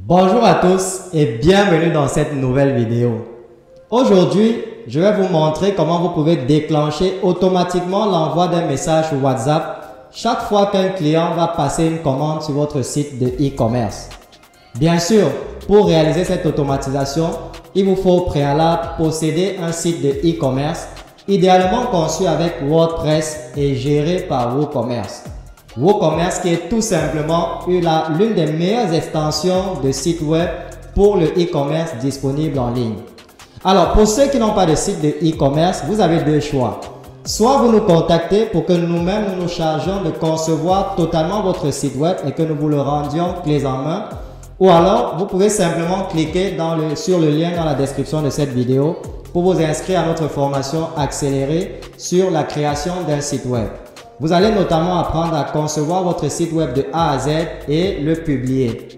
Bonjour à tous et bienvenue dans cette nouvelle vidéo. Aujourd'hui, je vais vous montrer comment vous pouvez déclencher automatiquement l'envoi d'un message WhatsApp chaque fois qu'un client va passer une commande sur votre site de e-commerce. Bien sûr, pour réaliser cette automatisation, il vous faut au préalable posséder un site de e-commerce, idéalement conçu avec WordPress et géré par WooCommerce. WooCommerce qui est tout simplement l'une des meilleures extensions de site web pour le e-commerce disponible en ligne. Alors, pour ceux qui n'ont pas de site de e-commerce, vous avez deux choix. Soit vous nous contactez pour que nous-mêmes nous chargeons de concevoir totalement votre site web et que nous vous le rendions clés en main. Ou alors, vous pouvez simplement cliquer sur le lien dans la description de cette vidéo pour vous inscrire à notre formation accélérée sur la création d'un site web. Vous allez notamment apprendre à concevoir votre site web de A à Z et le publier.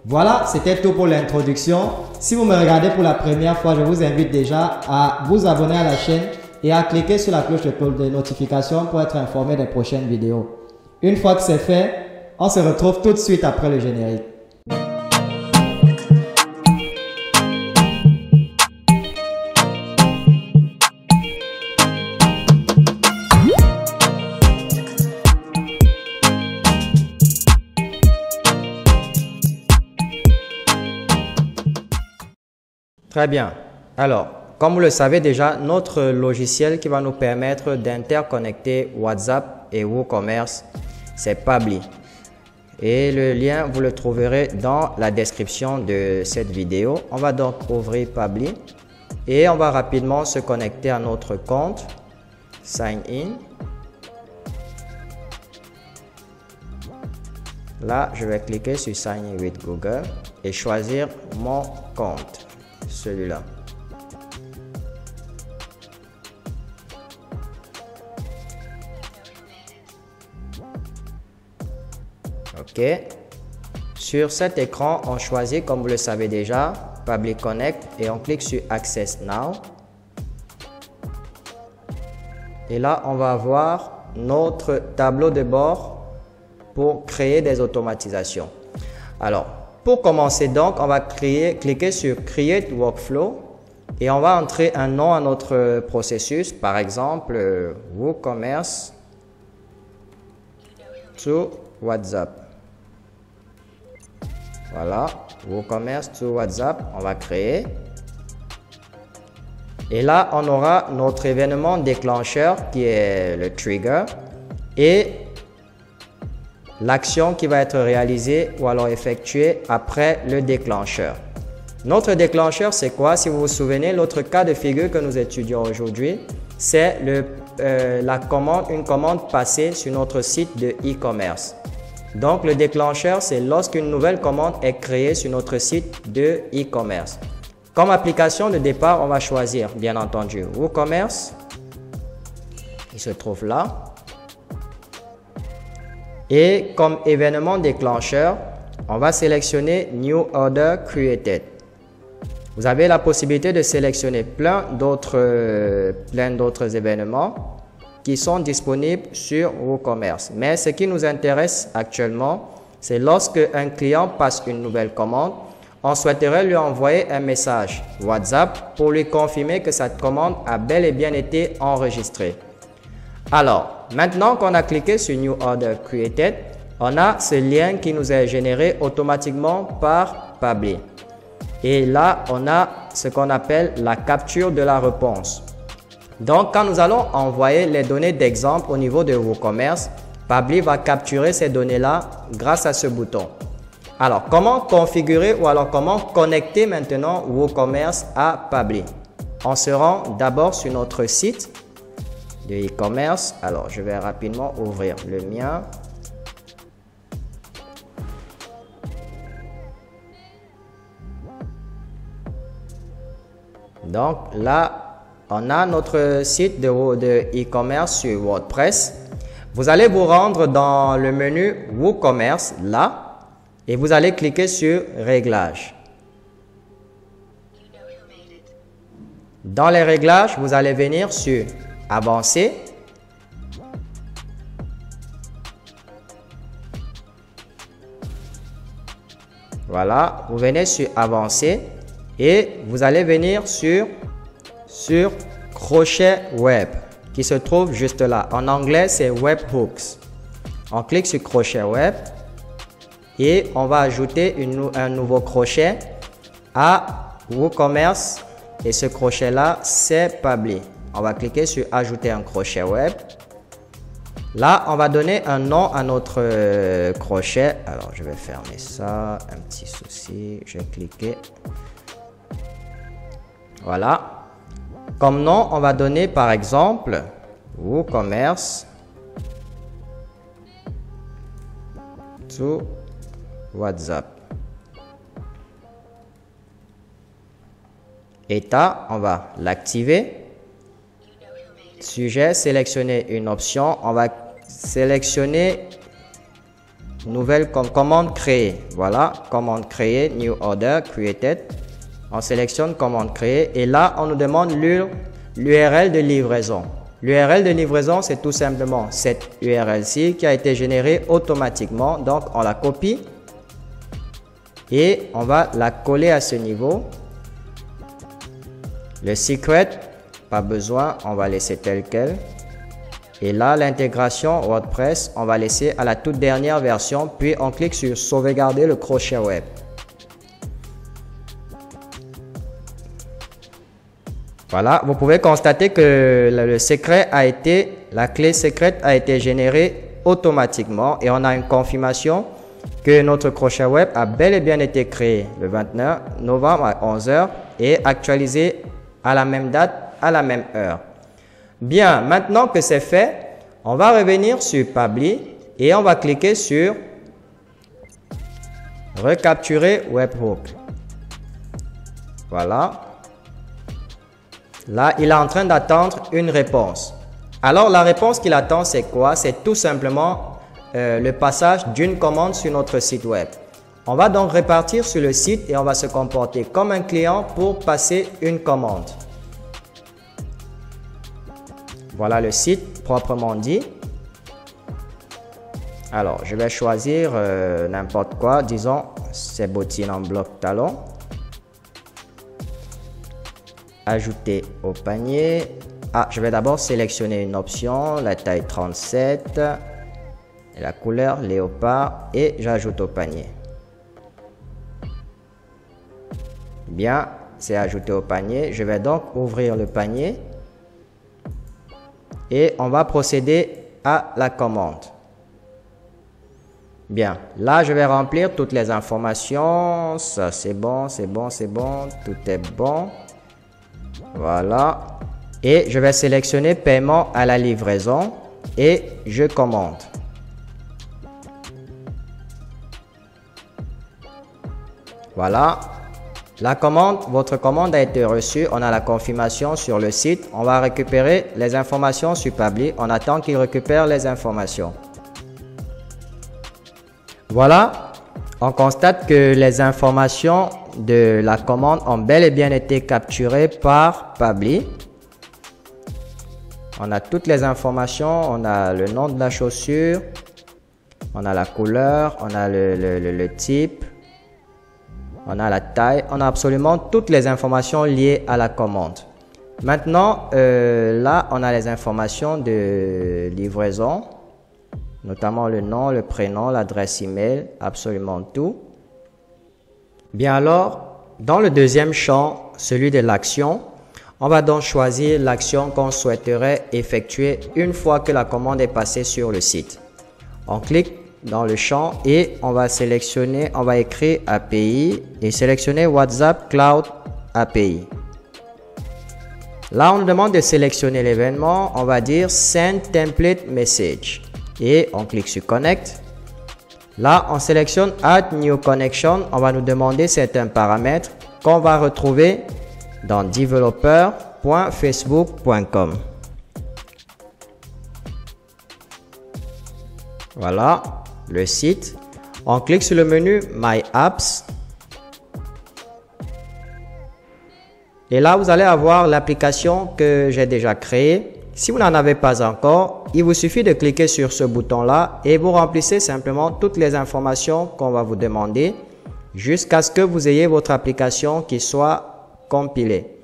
Voilà, c'était tout pour l'introduction. Si vous me regardez pour la première fois, je vous invite déjà à vous abonner à la chaîne et à cliquer sur la cloche de notification pour être informé des prochaines vidéos. Une fois que c'est fait, on se retrouve tout de suite après le générique. Très bien. Alors, comme vous le savez déjà, notre logiciel qui va nous permettre d'interconnecter WhatsApp et WooCommerce, c'est Pabbly. Et le lien, vous le trouverez dans la description de cette vidéo. On va donc ouvrir Pabbly et on va rapidement se connecter à notre compte. Sign in. Là, je vais cliquer sur Sign in with Google et choisir mon compte. Celui-là. OK. Sur cet écran, on choisit, comme vous le savez déjà, Pabbly Connect et on clique sur Access Now. Et là, on va avoir notre tableau de bord pour créer des automatisations. Alors, pour commencer donc, on va cliquer sur Create Workflow et on va entrer un nom à notre processus, par exemple WooCommerce to WhatsApp. Voilà, WooCommerce to WhatsApp, on va créer. Et là, on aura notre événement déclencheur qui est le trigger et l'action qui va être réalisée ou alors effectuée après le déclencheur. Notre déclencheur, c'est quoi? Si vous vous souvenez, l'autre cas de figure que nous étudions aujourd'hui, c'est une commande passée sur notre site de e-commerce. Donc, le déclencheur, c'est lorsqu'une nouvelle commande est créée sur notre site de e-commerce. Comme application de départ, on va choisir, bien entendu, WooCommerce. Il se trouve là. Et comme événement déclencheur, on va sélectionner New Order Created. Vous avez la possibilité de sélectionner plein d'autres événements qui sont disponibles sur WooCommerce. Mais ce qui nous intéresse actuellement, c'est lorsque un client passe une nouvelle commande, on souhaiterait lui envoyer un message WhatsApp pour lui confirmer que cette commande a bel et bien été enregistrée. Alors, maintenant qu'on a cliqué sur New Order Created, on a ce lien qui nous est généré automatiquement par Pabbly. Et là, on a ce qu'on appelle la capture de la réponse. Donc, quand nous allons envoyer les données d'exemple au niveau de WooCommerce, Pabbly va capturer ces données-là grâce à ce bouton. Alors, comment configurer ou alors comment connecter maintenant WooCommerce à Pabbly? On se rend d'abord sur notre site de e-commerce. Alors, je vais rapidement ouvrir le mien. Donc, là, on a notre site de e-commerce sur WordPress. Vous allez vous rendre dans le menu WooCommerce, là, et vous allez cliquer sur Réglages. Dans les réglages, vous allez venir sur Avancer. Voilà, vous venez sur Avancer et vous allez venir sur Crochet Web qui se trouve juste là. En anglais, c'est Webhooks. On clique sur Crochet Web et on va ajouter un nouveau crochet à WooCommerce et ce crochet là, c'est Pabbly. On va cliquer sur Ajouter un crochet web. Là, on va donner un nom à notre crochet. Alors, je vais fermer ça. Un petit souci. Je vais cliquer. Voilà. Comme nom, on va donner par exemple WooCommerce to WhatsApp. État, on va l'activer. Sujet, sélectionner une option. On va sélectionner nouvelle commande créée. Voilà, commande créée, new order created. On sélectionne commande créée et là, on nous demande l'URL de livraison. L'URL de livraison, c'est tout simplement cette URL-ci qui a été générée automatiquement. Donc, on la copie et on va la coller à ce niveau. Le secret, pas besoin, on va laisser tel quel. Et là, l'intégration WordPress, on va laisser à la toute dernière version, puis on clique sur sauvegarder le crochet web. Voilà, vous pouvez constater que la clé secrète a été générée automatiquement et on a une confirmation que notre crochet web a bel et bien été créé le 29 novembre à 11 h et actualisé à la même date, à la même heure. Bien, maintenant que c'est fait, on va revenir sur Pabbly et on va cliquer sur recapturer webhook. Voilà. Là, il est en train d'attendre une réponse. Alors, la réponse qu'il attend, c'est quoi? C'est tout simplement le passage d'une commande sur notre site web. On va donc repartir sur le site et on va se comporter comme un client pour passer une commande. Voilà le site proprement dit. Alors, je vais choisir n'importe quoi. Disons, ces bottines en bloc talon. Ajouter au panier. Ah, je vais d'abord sélectionner une option, la taille 37, la couleur léopard et j'ajoute au panier. Bien, c'est ajouté au panier. Je vais donc ouvrir le panier et on va procéder à la commande. Bien, là je vais remplir toutes les informations. Ça c'est bon, c'est bon, c'est bon, tout est bon. Voilà. Et je vais sélectionner paiement à la livraison et je commande. Voilà. La commande, votre commande a été reçue. On a la confirmation sur le site. On va récupérer les informations sur Pabbly. On attend qu'il récupère les informations. Voilà. On constate que les informations de la commande ont bel et bien été capturées par Pabbly. On a toutes les informations, on a le nom de la chaussure, on a la couleur, on a le type, on a la taille, on a absolument toutes les informations liées à la commande. Maintenant, là, on a les informations de livraison, notamment le nom, le prénom, l'adresse email, absolument tout. Bien alors, dans le deuxième champ, celui de l'action, on va donc choisir l'action qu'on souhaiterait effectuer une fois que la commande est passée sur le site. On clique dans le champ et on va sélectionner, on va écrire API et sélectionner WhatsApp Cloud API. Là, on nous demande de sélectionner l'événement. On va dire Send Template Message et on clique sur Connect. Là, on sélectionne Add New Connection. On va nous demander certains paramètres qu'on va retrouver dans developer.facebook.com. Voilà le site. On clique sur le menu My Apps. Et là, vous allez avoir l'application que j'ai déjà créée. Si vous n'en avez pas encore, il vous suffit de cliquer sur ce bouton-là et vous remplissez simplement toutes les informations qu'on va vous demander jusqu'à ce que vous ayez votre application qui soit compilée.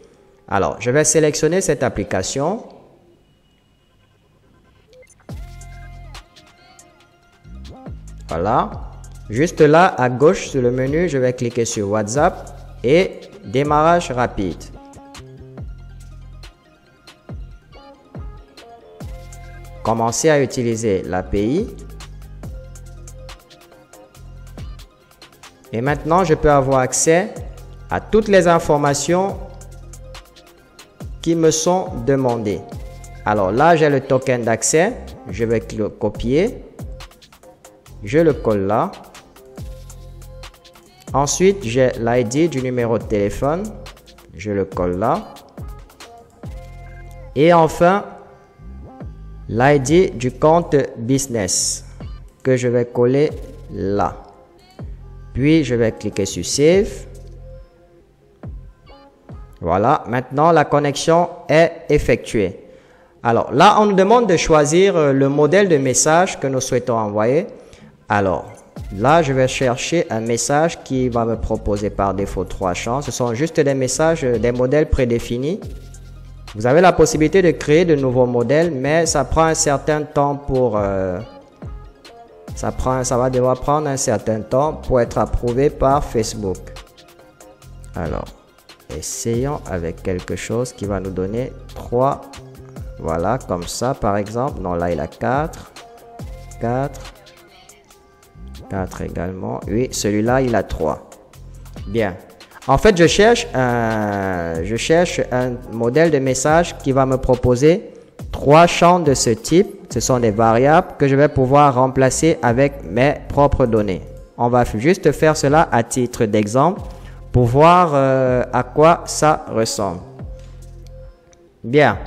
Alors, je vais sélectionner cette application. Voilà. Juste là, à gauche sur le menu, je vais cliquer sur WhatsApp et démarrage rapide. Commencer à utiliser l'API. Et maintenant, je peux avoir accès à toutes les informations qui me sont demandées. Alors là, j'ai le token d'accès. Je vais le copier. Je le colle là. Ensuite, j'ai l'ID du numéro de téléphone. Je le colle là. Et enfin, l'ID du compte business que je vais coller là. Puis, je vais cliquer sur Save. Voilà, maintenant la connexion est effectuée. Alors là, on nous demande de choisir le modèle de message que nous souhaitons envoyer. Alors là, je vais chercher un message qui va me proposer par défaut 3 champs. Ce sont juste des messages, des modèles prédéfinis. Vous avez la possibilité de créer de nouveaux modèles, mais ça prend un certain temps pour... ça va devoir prendre un certain temps pour être approuvé par Facebook. Alors, essayons avec quelque chose qui va nous donner 3. Voilà, comme ça par exemple. Non, là il a 4. 4 également. Oui, celui-là il a 3. Bien. En fait, je cherche un modèle de message qui va me proposer 3 champs de ce type. Ce sont des variables que je vais pouvoir remplacer avec mes propres données. On va juste faire cela à titre d'exemple pour voir à quoi ça ressemble. Bien.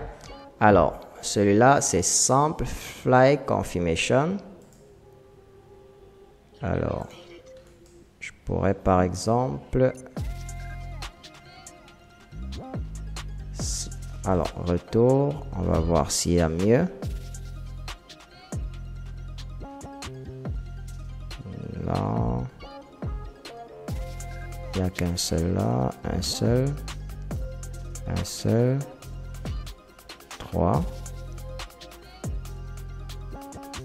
Alors, celui-là, c'est Sample Flight Confirmation. Alors, je pourrais par exemple... Alors, retour. On va voir s'il y a mieux. Non. Il n'y a qu'un seul là. Un seul. 3.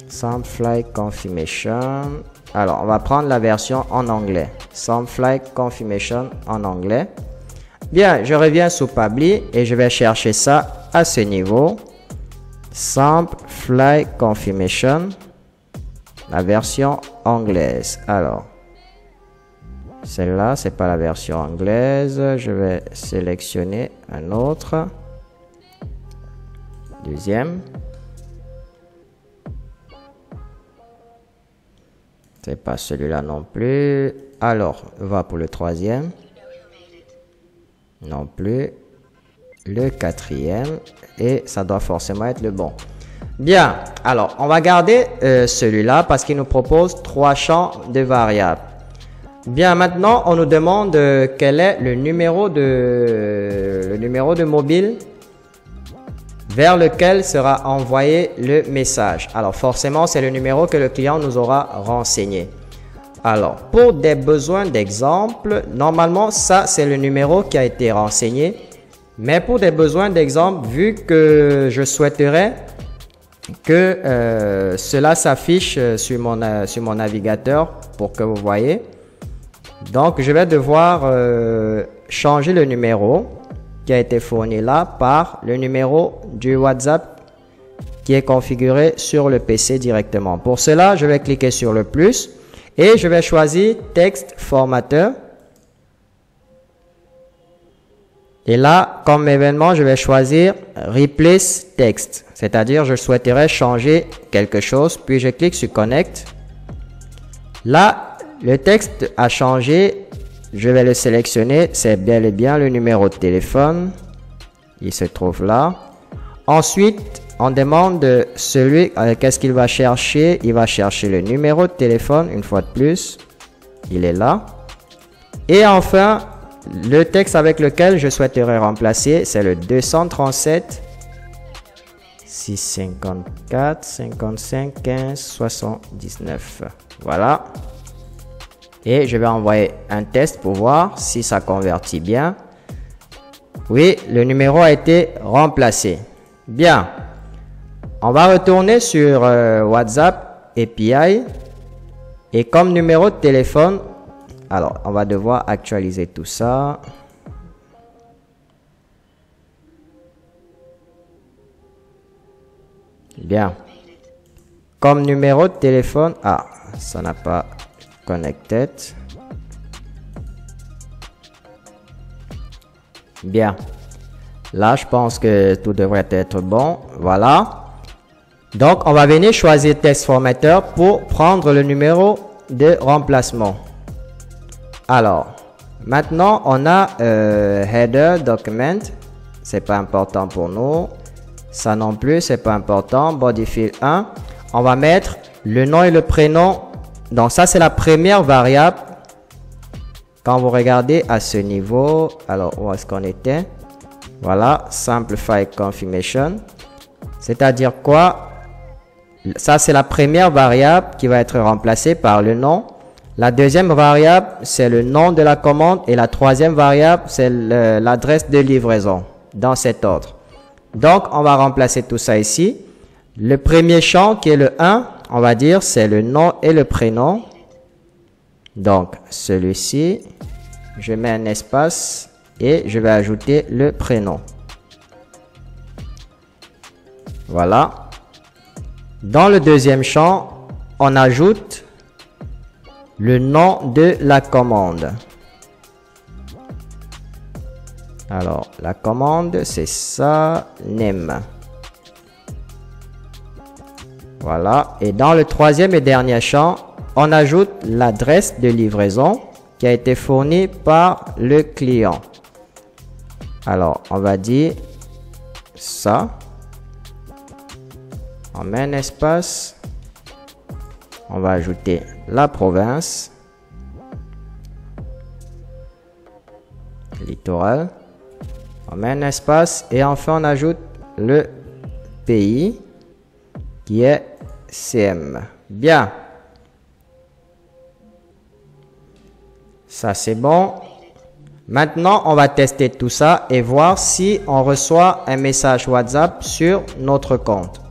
Sample Flight Confirmation. Alors, on va prendre la version en anglais. Sample Flight Confirmation en anglais. Bien, je reviens sous Pabbly et je vais chercher ça à ce niveau. Sample Flight Confirmation. La version anglaise. Alors, celle-là, c'est pas la version anglaise. Je vais sélectionner un autre. Deuxième. C'est pas celui-là non plus. Alors, on va pour le troisième. Non plus. Le quatrième. Et ça doit forcément être le bon. Bien. Alors, on va garder celui-là parce qu'il nous propose 3 champs de variables. Bien, maintenant, on nous demande quel est le numéro de mobile vers lequel sera envoyé le message. Alors, forcément, c'est le numéro que le client nous aura renseigné. Alors, pour des besoins d'exemple, normalement, ça, c'est le numéro qui a été renseigné. Mais pour des besoins d'exemple, vu que je souhaiterais que cela s'affiche sur mon navigateur pour que vous voyez. Donc, je vais devoir changer le numéro qui a été fourni là par le numéro du WhatsApp qui est configuré sur le PC directement. Pour cela, je vais cliquer sur le plus et je vais choisir texte formateur. Et là, comme événement, je vais choisir Replace Text. C'est-à-dire, je souhaiterais changer quelque chose. Puis, je clique sur Connect. Là, le texte a changé. Je vais le sélectionner. C'est bel et bien le numéro de téléphone. Il se trouve là. Ensuite, on demande celui, qu'est-ce qu'il va chercher. Il va chercher le numéro de téléphone, une fois de plus. Il est là. Et enfin, le texte avec lequel je souhaiterais remplacer, c'est le 237 654 55 15 79. Voilà. Et je vais envoyer un test pour voir si ça convertit bien. Oui, le numéro a été remplacé. Bien. On va retourner sur WhatsApp API. Et comme numéro de téléphone, alors on va devoir actualiser tout ça. Bien. Comme numéro de téléphone, ça n'a pas connecté. Bien. Là, je pense que tout devrait être bon. Voilà. Donc, on va venir choisir Text Formatter pour prendre le numéro de remplacement. Alors, maintenant, on a Header Document. C'est pas important pour nous. Ça non plus, c'est pas important. Body Field 1. On va mettre le nom et le prénom. Donc, ça, c'est la première variable. Quand vous regardez à ce niveau, alors où est-ce qu'on était? Voilà, Simplify Confirmation. C'est-à-dire quoi? Ça, c'est la première variable qui va être remplacée par le nom. La deuxième variable, c'est le nom de la commande. Et la troisième variable, c'est l'adresse de livraison, dans cet ordre. Donc, on va remplacer tout ça ici. Le premier champ, qui est le 1, on va dire, c'est le nom et le prénom. Donc, celui-ci, je mets un espace et je vais ajouter le prénom. Voilà. Dans le deuxième champ, on ajoute le nom de la commande. Alors, la commande, c'est ça, name. Voilà. Et dans le troisième et dernier champ, on ajoute l'adresse de livraison qui a été fournie par le client. Alors, on va dire ça. On met un espace. On va ajouter la province. Littoral. On met un espace et enfin on ajoute le pays qui est CM. Bien. Ça c'est bon. Maintenant, on va tester tout ça et voir si on reçoit un message WhatsApp sur notre compte.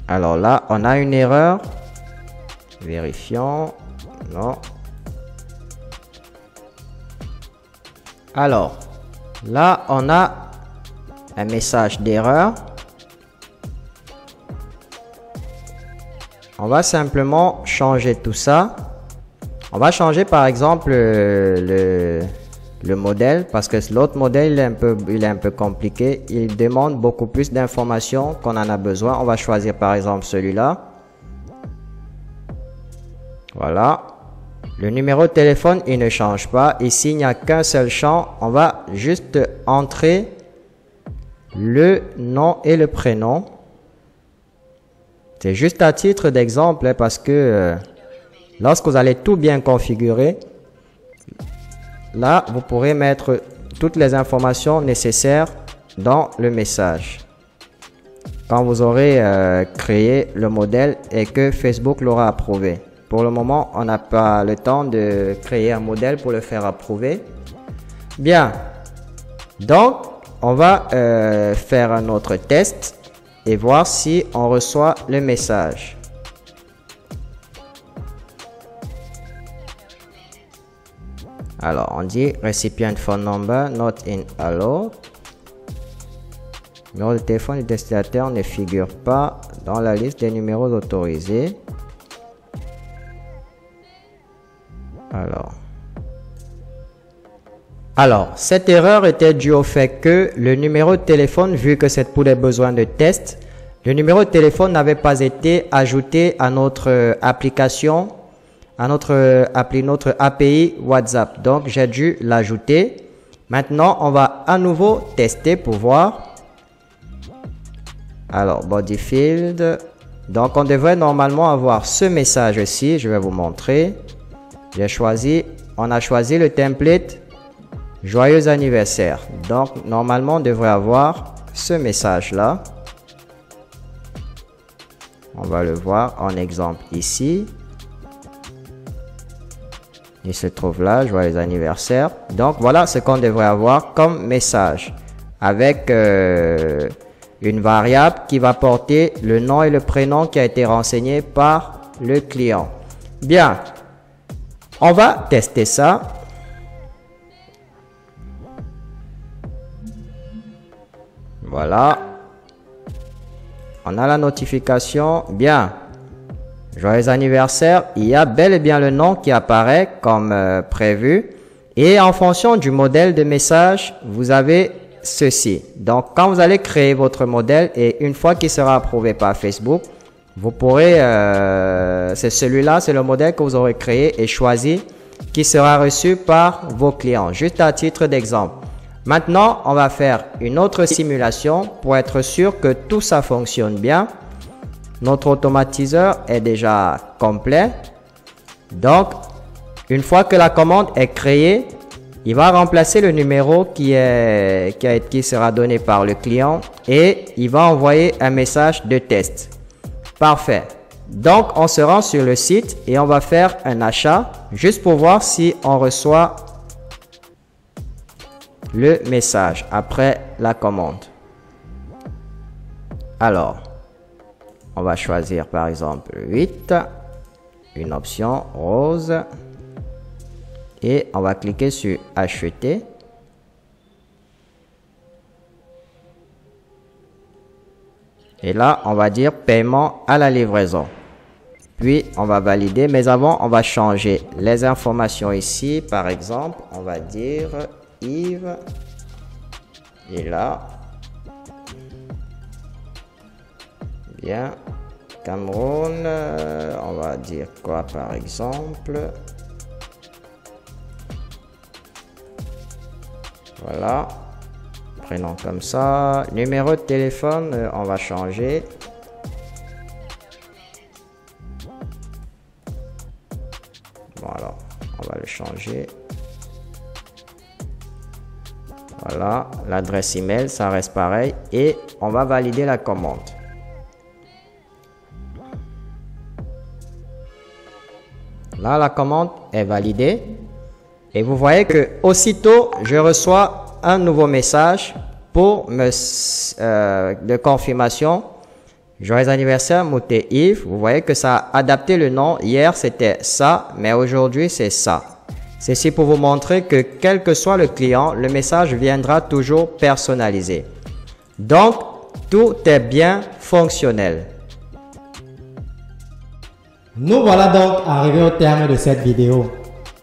Alors là, on a une erreur. Vérifions. Non. Alors, là, on a un message d'erreur. On va simplement changer tout ça. On va changer par exemple le modèle parce que l'autre modèle il est un peu compliqué. Il demande beaucoup plus d'informations qu'on en a besoin. On va choisir par exemple celui-là. Voilà. Le numéro de téléphone, il ne change pas. Ici, il n'y a qu'un seul champ. On va juste entrer le nom et le prénom. C'est juste à titre d'exemple parce que lorsque vous allez tout bien configurer, là, vous pourrez mettre toutes les informations nécessaires dans le message. Quand vous aurez créé le modèle et que Facebook l'aura approuvé. Pour le moment, on n'a pas le temps de créer un modèle pour le faire approuver. Bien. Donc, on va faire un autre test et voir si on reçoit le message. Alors, on dit recipient phone number not in allow. Le numéro de téléphone du destinataire ne figure pas dans la liste des numéros autorisés. Alors, cette erreur était due au fait que le numéro de téléphone, vu que c'est pour les besoins de test, le numéro de téléphone n'avait pas été ajouté à notre application, à notre API WhatsApp. Donc, j'ai dû l'ajouter. Maintenant, on va à nouveau tester pour voir. Alors, body field. Donc, on devrait normalement avoir ce message-ci. Je vais vous montrer. On a choisi le template Joyeux anniversaire. Donc, normalement, on devrait avoir ce message-là. On va le voir en exemple ici. Il se trouve là, joyeux anniversaire. Donc voilà ce qu'on devrait avoir comme message avec une variable qui va porter le nom et le prénom qui a été renseigné par le client. Bien, on va tester ça. Voilà. On a la notification. Bien. Joyeux anniversaire. Il y a bel et bien le nom qui apparaît comme prévu. Et en fonction du modèle de message, vous avez ceci. Donc, quand vous allez créer votre modèle et une fois qu'il sera approuvé par Facebook, vous pourrez, c'est celui-là, c'est le modèle que vous aurez créé et choisi qui sera reçu par vos clients. Juste à titre d'exemple. Maintenant, on va faire une autre simulation pour être sûr que tout ça fonctionne bien. Notre automatiseur est déjà complet. Donc, une fois que la commande est créée, il va remplacer le numéro qui sera donné par le client et il va envoyer un message de test. Parfait. Donc, on se rend sur le site et on va faire un achat juste pour voir si on reçoit le message après la commande. Alors, on va choisir par exemple 8, une option rose et on va cliquer sur acheter. Et là, on va dire paiement à la livraison. Puis, on va valider, mais avant, on va changer les informations ici. Par exemple, on va dire Yves. Et là, bien, Cameroun, on va dire quoi par exemple? Voilà, prénom comme ça. Numéro de téléphone, on va changer. Bon alors, on va le changer. Voilà, l'adresse email, ça reste pareil. Et on va valider la commande. Là, la commande est validée. Et vous voyez que aussitôt, je reçois un nouveau message de confirmation. Joyeux anniversaire, Mouté Yves. Vous voyez que ça a adapté le nom. Hier, c'était ça, mais aujourd'hui, c'est ça. Ceci pour vous montrer que quel que soit le client, le message viendra toujours personnalisé. Donc, tout est bien fonctionnel. Nous voilà donc arrivés au terme de cette vidéo.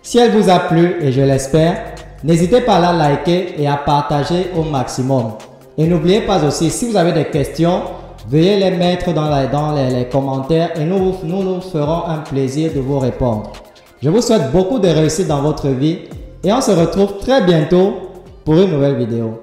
Si elle vous a plu, et je l'espère, n'hésitez pas à la liker et à partager au maximum. Et n'oubliez pas aussi, si vous avez des questions, veuillez les mettre dans les commentaires et nous ferons un plaisir de vous répondre. Je vous souhaite beaucoup de réussite dans votre vie et on se retrouve très bientôt pour une nouvelle vidéo.